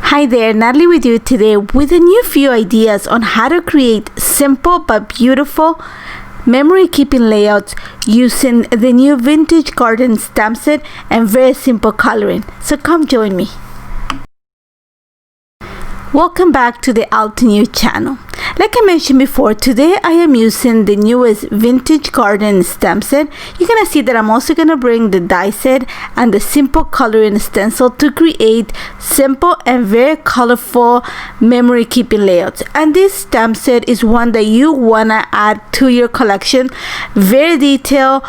Hi there, Natalie with you today with a new few ideas on how to create simple but beautiful memory keeping layouts using the new Vintage Garden stamp set and very simple coloring. So come join me. Welcome back to the Altenew channel. Like I mentioned before, today I am using the newest Vintage Garden stamp set. You're gonna see that I'm also gonna bring the die set and the simple coloring stencil to create simple and very colorful memory keeping layouts. And this stamp set is one that you wanna add to your collection. Very detailed,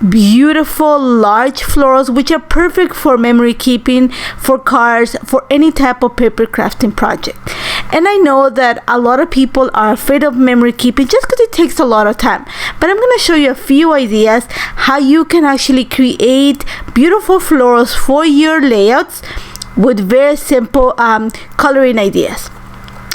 beautiful large florals which are perfect for memory keeping, for cards, for any type of paper crafting project. And I know that a lot of people are afraid of memory keeping just because it takes a lot of time, but I'm going to show you a few ideas how you can actually create beautiful florals for your layouts with very simple coloring ideas.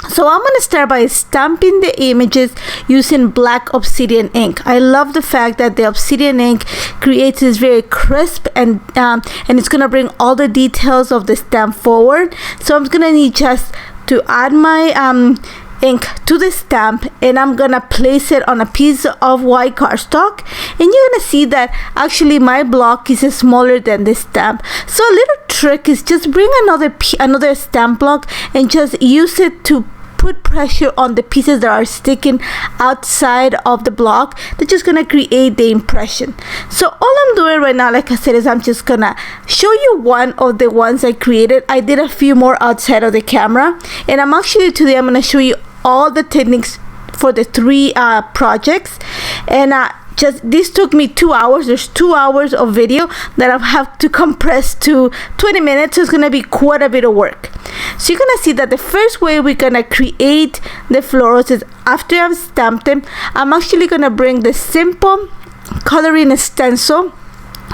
So I'm going to start by stamping the images using black obsidian ink. I love the fact that the obsidian ink creates this very crisp and it's going to bring all the details of the stamp forward. So I'm going to need just to add my ink to the stamp, and I'm gonna place it on a piece of white cardstock, and you're gonna see that actually my block is smaller than the stamp. So a little trick is just bring another stamp block and just use it to put pressure on the pieces that are sticking outside of the block. They're just gonna create the impression. So all I'm doing right now, like I said, is I'm just gonna show you one of the ones I created. I did a few more outside of the camera, and I'm gonna show you all the techniques for the three projects. And this took me 2 hours. There's 2 hours of video that I have to compress to 20 minutes, so it's gonna be quite a bit of work. So you're gonna see that the first way we're gonna create the florals is after I've stamped them, I'm actually gonna bring the simple coloring stencil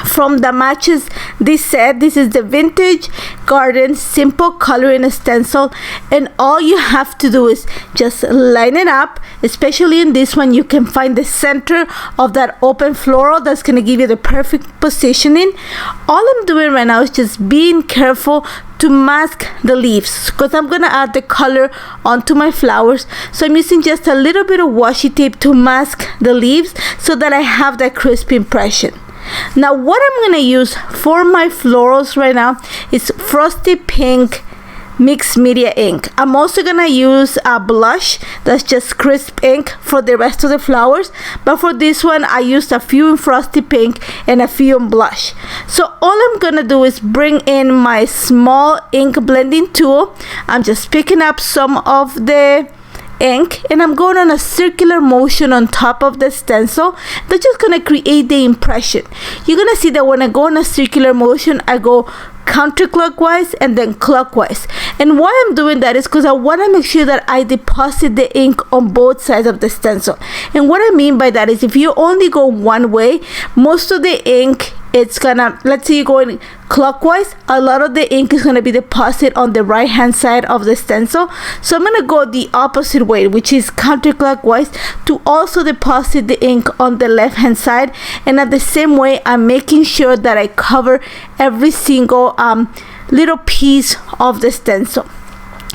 from the matches this set. This is the Vintage Garden simple coloring stencil, and all you have to do is just line it up. Especially in this one, you can find the center of that open floral. That's going to give you the perfect positioning. All I'm doing right now is just being careful to mask the leaves, because I'm going to add the color onto my flowers. So I'm using just a little bit of washi tape to mask the leaves so that I have that crisp impression. Now what I'm going to use for my florals right now is Frosty Pink mixed media ink. I'm also going to use a blush that's just crisp ink for the rest of the flowers, but for this one I used a few in Frosty Pink and a few in blush. So all I'm going to do is bring in my small ink blending tool. I'm just picking up some of the ink and I'm going on a circular motion on top of the stencil. That's just going to create the impression. You're going to see that when I go on a circular motion, I go counterclockwise and then clockwise. And why I'm doing that is because I want to make sure that I deposit the ink on both sides of the stencil. And what I mean by that is if you only go one way, most of the ink, it's gonna, let's say you're going clockwise, a lot of the ink is going to be deposited on the right hand side of the stencil. So I'm going to go the opposite way, which is counterclockwise, to also deposit the ink on the left hand side. And at the same way, I'm making sure that I cover every single little piece of the stencil.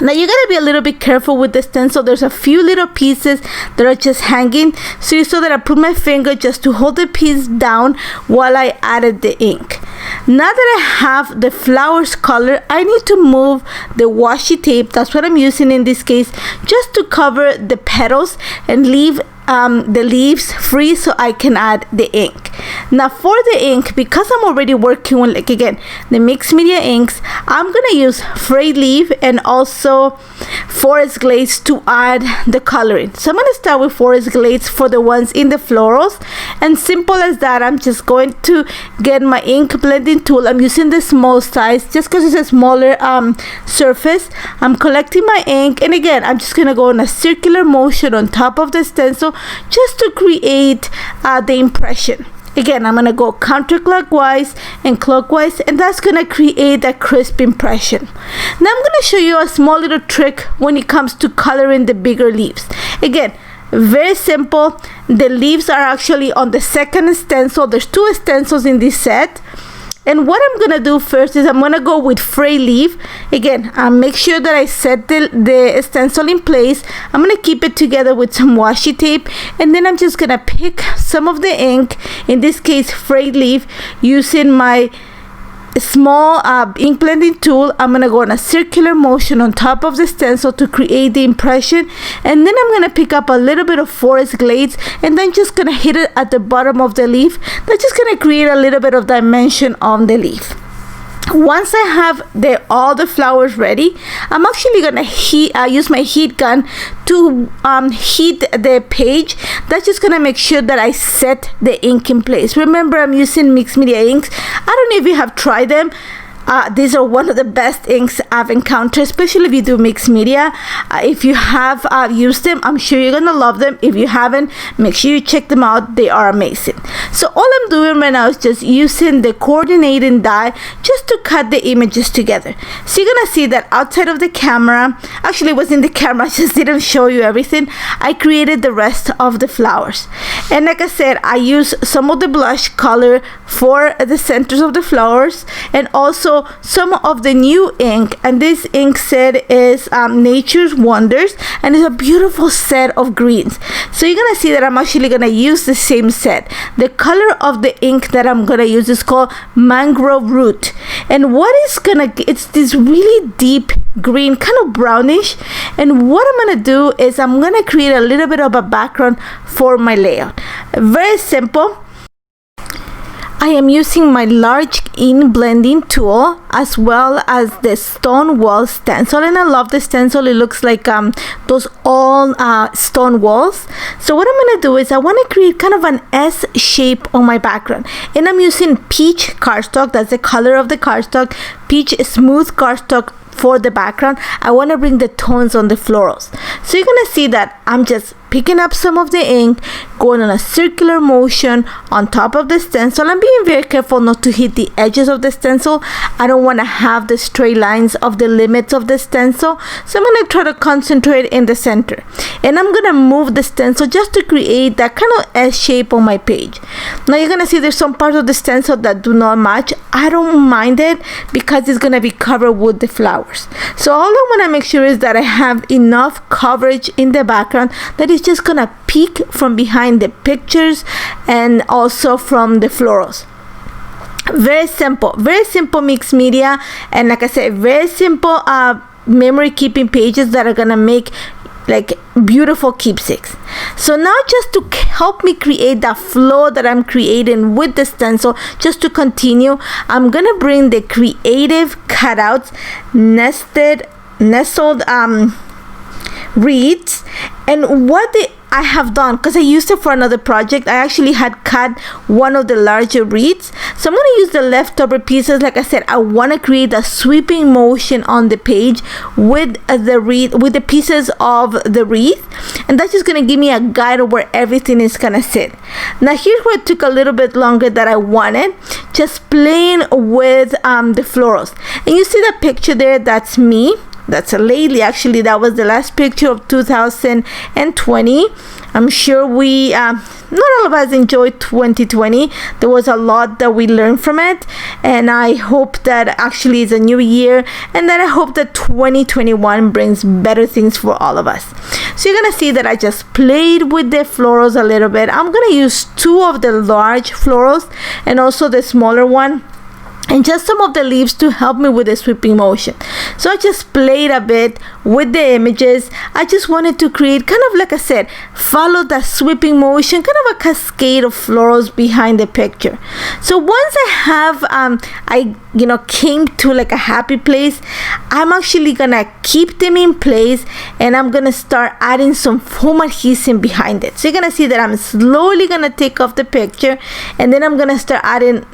Now you gotta be a little bit careful with the stencil. There's a few little pieces that are just hanging, so you saw that I put my finger just to hold the piece down while I added the ink. Now that I have the flowers color, I need to move the washi tape, that's what I'm using in this case, just to cover the petals and leave the leaves free so I can add the ink. Now for the ink, because I'm already working with, like again, the mixed media inks, I'm gonna use frayed leaf and also forest glades to add the coloring. So I'm gonna start with forest glades for the ones in the florals, and simple as that, I'm just going to get my ink blending tool. I'm using the small size just because it's a smaller surface. I'm collecting my ink, and again I'm just gonna go in a circular motion on top of the stencil just to create the impression. Again, I'm gonna go counterclockwise and clockwise, and that's gonna create a crisp impression. Now I'm gonna show you a small little trick when it comes to coloring the bigger leaves. Again, very simple. The leaves are actually on the second stencil. There's 2 stencils in this set. And what I'm gonna do first is I'm gonna go with fray leaf. Again, make sure that I set the stencil in place. I'm gonna keep it together with some washi tape, and then I'm just gonna pick some of the ink, in this case fray leaf, using my small ink blending tool. I'm gonna go in a circular motion on top of the stencil to create the impression, and then I'm gonna pick up a little bit of forest glades and then just gonna hit it at the bottom of the leaf. That's just gonna create a little bit of dimension on the leaf. Once I have all the flowers ready, I'm actually gonna use my heat gun to heat the page. That's just gonna make sure that I set the ink in place. Remember, I'm using mixed media inks. I don't know if you have tried them. These are one of the best inks I've encountered, especially if you do mixed media. If you have used them, I'm sure you're gonna love them. If you haven't, make sure you check them out. They are amazing. So all I'm doing right now is just using the coordinating die just to cut the images together. So you're gonna see that outside of the camera, actually it was in the camera, I just didn't show you everything. I created the rest of the flowers. And like I said, I used some of the blush color for the centers of the flowers, and also some of the new ink. And this ink set is Nature's Wonders, and it's a beautiful set of greens. So you're gonna see that I'm actually gonna use the same set. The color of the ink that I'm gonna use is called Mangrove Root, and it's this really deep green, kind of brownish. And what I'm gonna do is I'm gonna create a little bit of a background for my layout. Very simple. I am using my large ink blending tool as well as the stone wall stencil, and I love the stencil. It looks like those all stone walls. So what I'm gonna do is I want to create kind of an S shape on my background, and I'm using peach cardstock. That's the color of the cardstock, peach smooth cardstock for the background. I want to bring the tones on the florals. So you're gonna see that I'm just picking up some of the ink, going on a circular motion on top of the stencil. I'm being very careful not to hit the edges of the stencil. I don't want to have the straight lines of the limits of the stencil. So I'm going to try to concentrate in the center. And I'm going to move the stencil just to create that kind of S shape on my page. Now you're going to see there's some parts of the stencil that do not match. I don't mind it because it's going to be covered with the flowers. So all I want to make sure is that I have enough coverage in the background that is just gonna peek from behind the pictures and also from the florals. Very simple mixed media, and like I said, very simple memory keeping pages that are gonna make like beautiful keepsakes. So now just to help me create that flow that I'm creating with the stencil, just to continue, I'm gonna bring the Creative Cutouts nestled reeds. And what I have done, because I used it for another project, I actually had cut one of the larger reeds. So I'm going to use the leftover pieces. Like I said, I want to create a sweeping motion on the page with the pieces of the wreath, and that's just going to give me a guide of where everything is going to sit. Now here's where it took a little bit longer that I wanted, just playing with the florals. And you see that picture there, that's me. That's a lady. Actually, that was the last picture of 2020. I'm sure not all of us enjoyed 2020. There was a lot that we learned from it, and I hope that actually it's a new year, and that I hope that 2021 brings better things for all of us. So you're gonna see that I just played with the florals a little bit. I'm gonna use 2 of the large florals and also the smaller one, and just some of the leaves to help me with the sweeping motion. So I just played a bit with the images. I just wanted to create kind of, like I said, follow that sweeping motion, kind of a cascade of florals behind the picture. So once I have came to like a happy place, I'm actually gonna keep them in place, and I'm gonna start adding some foam adhesive behind it. So you're gonna see that I'm slowly gonna take off the picture, and then I'm gonna start adding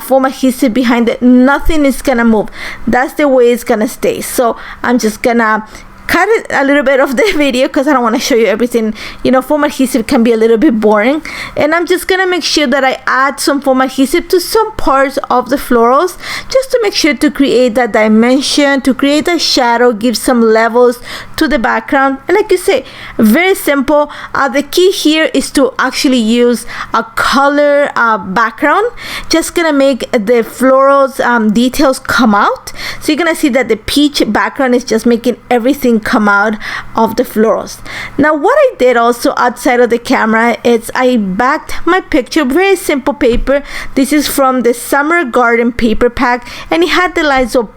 foam adhesive behind it. Nothing is gonna move. That's the way it's gonna stay. So I'm just gonna cut a little bit of the video because I don't want to show you everything. You know, foam adhesive can be a little bit boring, and I'm just gonna make sure that I add some foam adhesive to some parts of the florals, just to make sure to create that dimension, to create a shadow, give some levels to the background. And like you say, very simple. The key here is to actually use a color background. Just gonna make the florals details come out. So you're gonna see that the peach background is just making everything come out of the florals. Now what I did also outside of the camera is I backed my picture, very simple paper. This is from the Summer Garden paper pack, and it had the lines of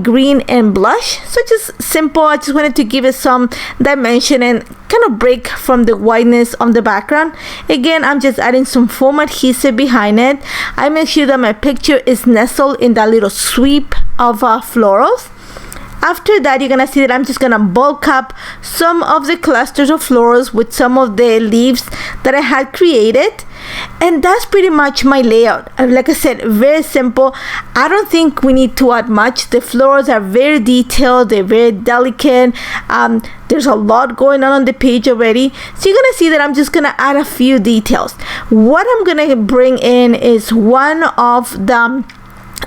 green and blush. So just simple. I just wanted to give it some dimension and kind of break from the whiteness on the background. Again, I'm just adding some foam adhesive behind it. I make sure that my picture is nestled in that little sweep of florals. After that, you're gonna see that I'm just gonna bulk up some of the clusters of florals with some of the leaves that I had created. And that's pretty much my layout. Like I said, very simple. I don't think we need to add much. The florals are very detailed, they're very delicate. There's a lot going on the page already. So you're gonna see that I'm just gonna add a few details. What I'm gonna bring in is one of the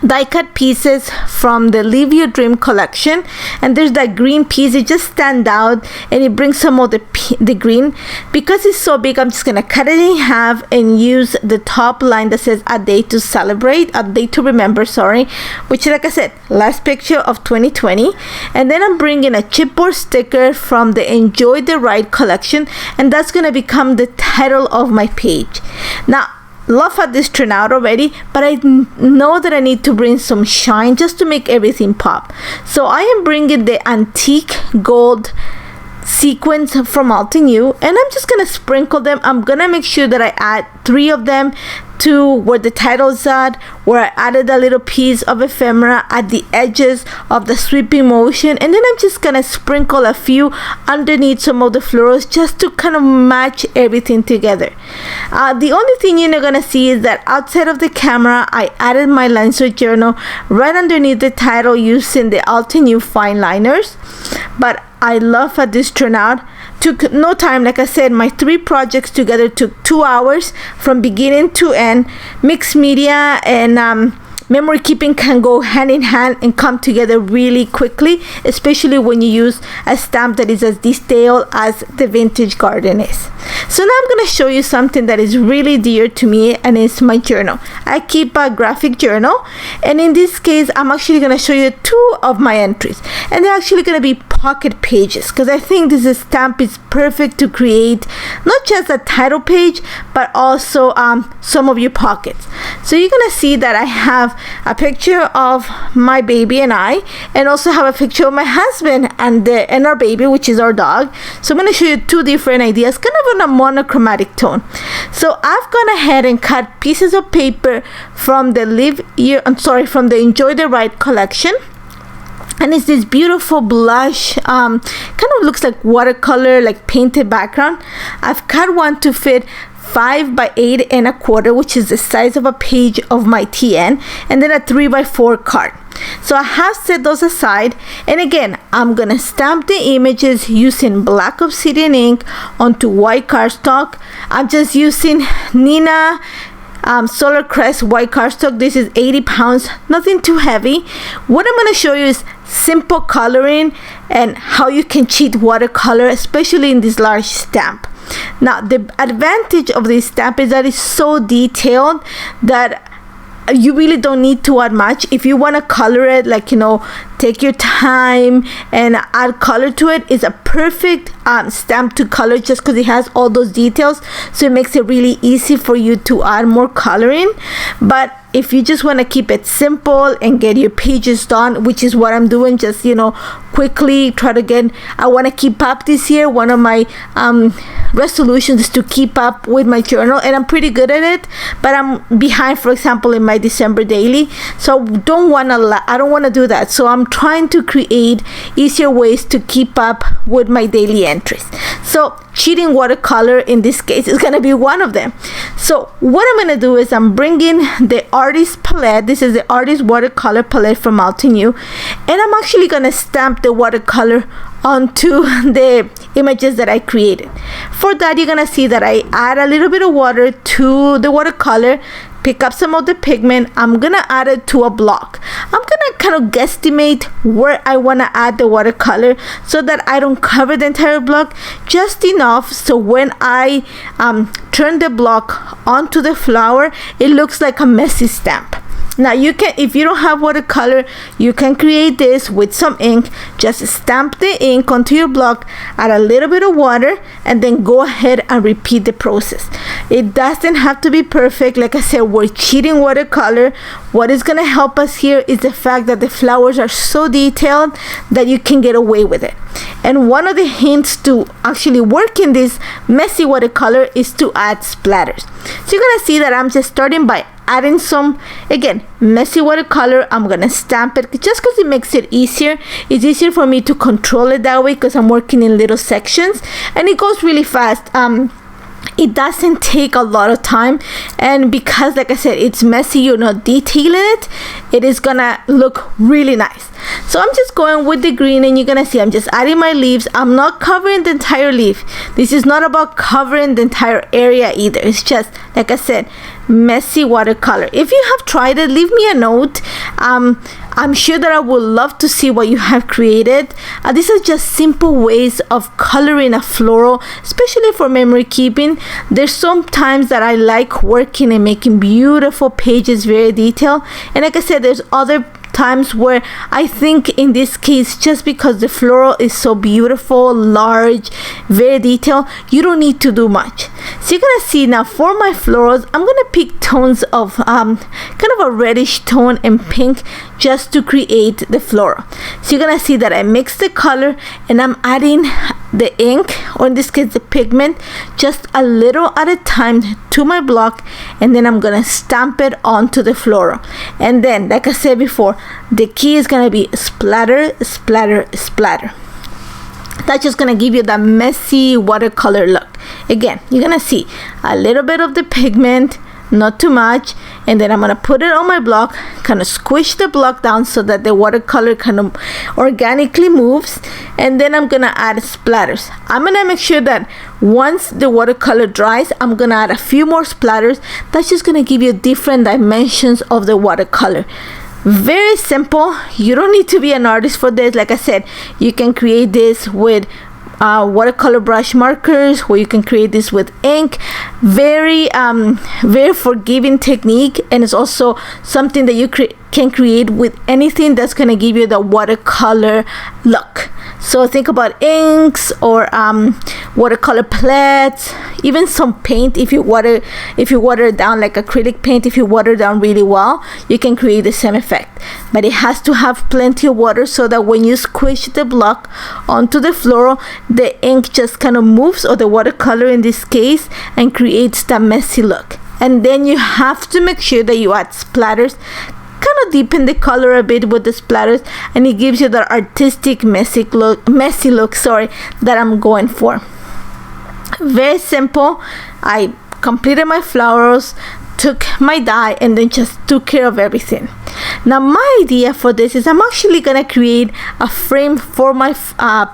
die cut pieces from the Live Your Dream collection, and there's that green piece. It just stands out and it brings some of the green. Because it's so big, I'm just gonna cut it in half and use the top line that says a day to celebrate, a day to remember, which, like I said, last picture of 2020. And then I'm bringing a chipboard sticker from the Enjoy the Ride collection, and that's gonna become the title of my page. Now love how this turned out already, but I know that I need to bring some shine just to make everything pop. So I am bringing the antique gold sequins from Altenew, and I'm just gonna sprinkle them. I'm gonna make sure that I add 3 of them to where the title's at, where I added a little piece of ephemera at the edges of the sweeping motion, and then I'm just gonna sprinkle a few underneath some of the florals just to kind of match everything together. The only thing you're not gonna see is that outside of the camera, I added my Lineswear journal right underneath the title using the Altenew fine liners. But I love how this turned out. Took no time. Like I said, my 3 projects together took 2 hours from beginning to end. Mixed media and memory keeping can go hand in hand and come together really quickly, especially when you use a stamp that is as detailed as the Vintage Garden is. So now I'm going to show you something that is really dear to me, and it's my journal. I keep a graphic journal, and in this case I'm actually going to show you 2 of my entries, and they're actually going to be pocket pages, because I think this stamp is perfect to create not just a title page but also some of your pockets. So you're going to see that I have a picture of my baby and I, and also have a picture of my husband and our baby, which is our dog. So I'm going to show you 2 different ideas, kind of in a monochromatic tone. So I've gone ahead and cut pieces of paper from the from the Enjoy the Ride collection, and it's this beautiful blush, kind of looks like watercolor, like painted background. I've cut one to fit 5 by 8 1/4, which is the size of a page of my TN, and then a 3 by 4 card. So I have set those aside, and again I'm gonna stamp the images using black obsidian ink onto white cardstock. I'm just using Neenah Solar Crest white cardstock. This is 80 pounds, nothing too heavy. What I'm going to show you is simple coloring and how you can cheat watercolor, especially in this large stamp. Now the advantage of this stamp is that it's so detailed that you really don't need to add much. If you want to color it, like, take your time and add color to it, it's a perfect stamp to color just because it has all those details. So it makes it really easy for you to add more coloring. But if you just want to keep it simple and get your pages done, which is what I'm doing, just quickly try to get, I want to keep up this year. One of my resolutions is to keep up with my journal, and I'm pretty good at it, but I'm behind, for example, in my December daily. So I don't want to do that. So I'm trying to create easier ways to keep up with my daily entries. So cheating watercolor in this case is going to be one of them. So what I'm going to do is I'm bringing the artist palette. This is the artist watercolor palette from Altenew, and I'm actually going to stamp stamp the watercolor onto the images that I created. For that, you're gonna see that I add a little bit of water to the watercolor, pick up some of the pigment. I'm gonna add it to a block. I'm gonna kind of guesstimate where I wanna add the watercolor so that I don't cover the entire block, just enough so when I turn the block onto the flower, it looks like a messy stamp. Now you can, if you don't have watercolor, you can create this with some ink. Just stamp the ink onto your block, add a little bit of water, and then go ahead and repeat the process. It doesn't have to be perfect. Like I said, we're cheating watercolor. What is going to help us here is the fact that the flowers are so detailed that you can get away with it. And one of the hints to actually work in this messy watercolor is to add splatters. So you're going to see that I'm just starting by adding some, again, messy watercolor. I'm gonna stamp it just because it makes it easier. It's easier for me to control it that way because I'm working in little sections and it goes really fast. It doesn't take a lot of time, and because, like I said, it's messy, you're not detailing it, it is gonna look really nice. So I'm just going with the green, and you're gonna see I'm just adding my leaves. I'm not covering the entire leaf. This is not about covering the entire area either. It's just, like I said, messy watercolor. If you have tried it, leave me a note. I'm sure that I would love to see what you have created. These are just simple ways of coloring a floral, especially for memory keeping. There's some times that I like working and making beautiful pages, very detailed, and like I said, there's other times where I think in this case, just because the floral is so beautiful, large, very detailed, you don't need to do much. So you're gonna see now for my florals, I'm gonna pick tones of kind of a reddish tone and pink just to create the floral. So you're gonna see that I mix the color and I'm adding the ink, or in this case the pigment, just a little at a time to my block, and then I'm gonna stamp it onto the floral. And then, like I said before, the key is gonna be splatter, splatter, splatter. That's just gonna give you that messy watercolor look. Again, you're gonna see a little bit of the pigment, not too much, and then I'm gonna put it on my block, kind of squish the block down so that the watercolor kind of organically moves, and then I'm gonna add splatters. I'm gonna make sure that once the watercolor dries, I'm gonna add a few more splatters. That's just gonna give you different dimensions of the watercolor. Very simple. You don't need to be an artist for this. Like I said, you can create this with watercolor brush markers, or you can create this with ink. Very forgiving technique, and it's also something that you can create with anything that's going to give you the watercolor look. So think about inks or watercolor palettes, even some paint. If you water it down, like acrylic paint, if you water down really well, you can create the same effect. But it has to have plenty of water so that when you squish the block onto the floral, the ink just kind of moves, or the watercolor in this case, and creates that messy look. And then you have to make sure that you add splatters, kind of deepen the color a bit with the splatters, and it gives you that artistic messy look that I'm going for. Very simple. I completed my flowers, took my dye, and then just took care of everything. Now my idea for this is I'm actually gonna create a frame for my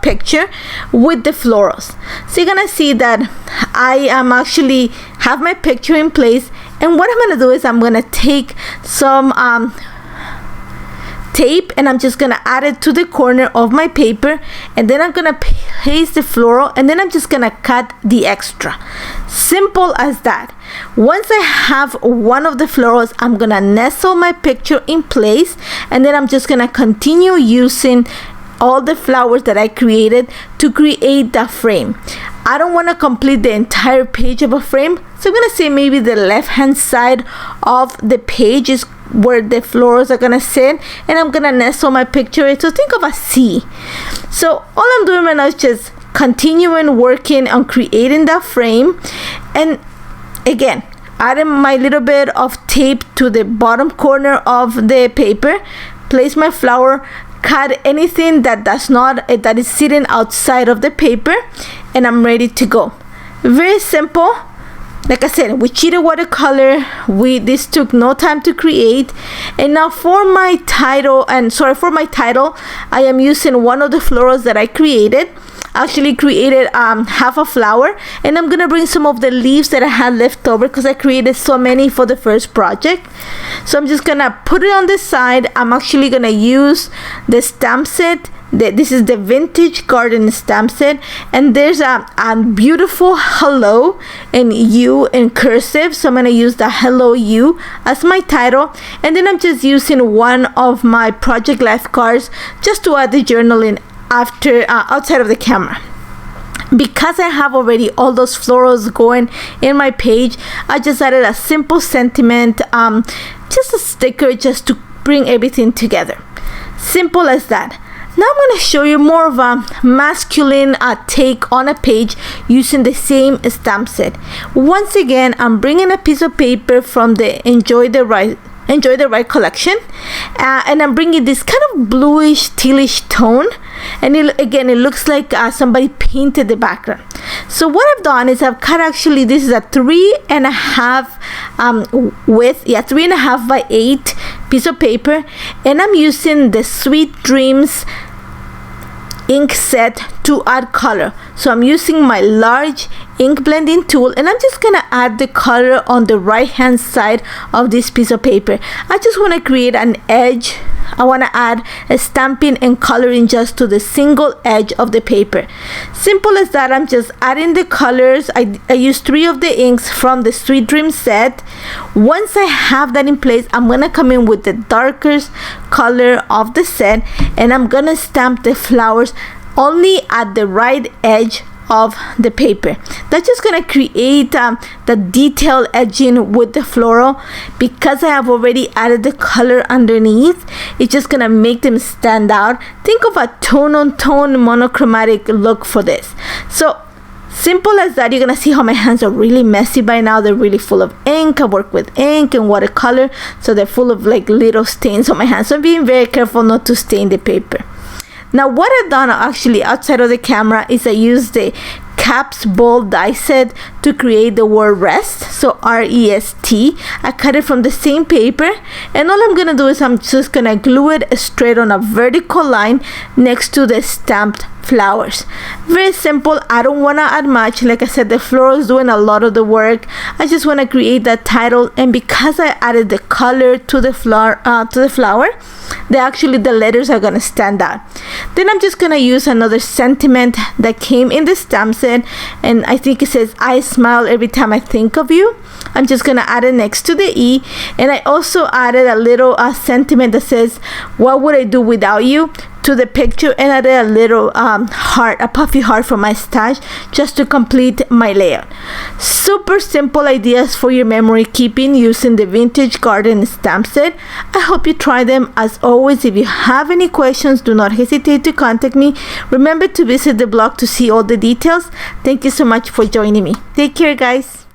picture with the florals. So you're gonna see that I am actually have my picture in place, and what I'm gonna do is I'm gonna take some tape, and I'm just gonna add it to the corner of my paper, and then I'm gonna paste the floral, and then I'm just gonna cut the extra. Simple as that. Once I have one of the florals, I'm gonna nestle my picture in place, and then I'm just gonna continue using all the flowers that I created to create that frame. I don't want to complete the entire page of a frame, so I'm gonna say maybe the left hand side of the page is where the florals are gonna sit, and I'm gonna nestle my picture. So think of a C. So all I'm doing right now is just continuing working on creating that frame, and again adding my little bit of tape to the bottom corner of the paper, place my flower, cut anything that is sitting outside of the paper, and I'm ready to go. Very simple. like I said, we cheated watercolor. This took no time to create. And now for my title, I am using one of the florals that I created. Actually created half a flower, and I'm gonna bring some of the leaves that I had left over because I created so many for the first project. So I'm just gonna put it on the side. I'm actually gonna use the stamp set. This is the Vintage Garden stamp set, and there's a beautiful hello and you in cursive, so I'm gonna use the hello you as my title. And then I'm just using one of my Project Life cards just to add the journaling after outside of the camera. Because I have already all those florals going in my page, I just added a simple sentiment, just a sticker, just to bring everything together. Simple as that. Now I'm going to show you more of a masculine take on a page using the same stamp set. Once again, I'm bringing a piece of paper from the Enjoy the Ride collection, and I'm bringing this kind of bluish tealish tone, and it looks like somebody painted the background. So what I've done is I've cut, actually this is a 3.5 width, 3.5 by 8 piece of paper, and I'm using the Sweet Dreams ink set to add color. So I'm using my large ink blending tool, and I'm just gonna add the color on the right hand side of this piece of paper. I just want to create an edge. I want to add a stamping and coloring just to the single edge of the paper. Simple as that. I'm just adding the colors. I use 3 of the inks from the Sweet Dream set. Once I have that in place, I'm gonna come in with the darkest color of the set, and I'm gonna stamp the flowers only at the right edge of the paper. That's just gonna create the detail edging with the floral. Because I have already added the color underneath, it's just gonna make them stand out. Think of a tone on tone monochromatic look for this. So simple as that. You're gonna see how my hands are really messy by now. They're really full of ink. I work with ink and watercolor, so they're full of like little stains on my hands. So I'm being very careful not to stain the paper. Now what I've done actually outside of the camera is I used the Caps Bold die set to create the word rest, so R-E-S-T. I cut it from the same paper, and all I'm gonna do is I'm just gonna glue it straight on a vertical line next to the stamped flowers. Very simple. I don't want to add much. Like I said, the floral is doing a lot of the work. I just want to create that title, and because I added the color to the flower, the letters are gonna stand out. Then I'm just gonna use another sentiment that came in the stamp set, and I think it says I smile every time I think of you. I'm just gonna add it next to the E, and I also added a little sentiment that says what would I do without you to the picture, and added a little heart, a puffy heart for my stash, just to complete my layout. Super simple ideas for your memory keeping using the Vintage Garden stamp set. I hope you try them. As always, if you have any questions, do not hesitate to contact me. Remember to visit the blog to see all the details. Thank you so much for joining me. Take care, guys.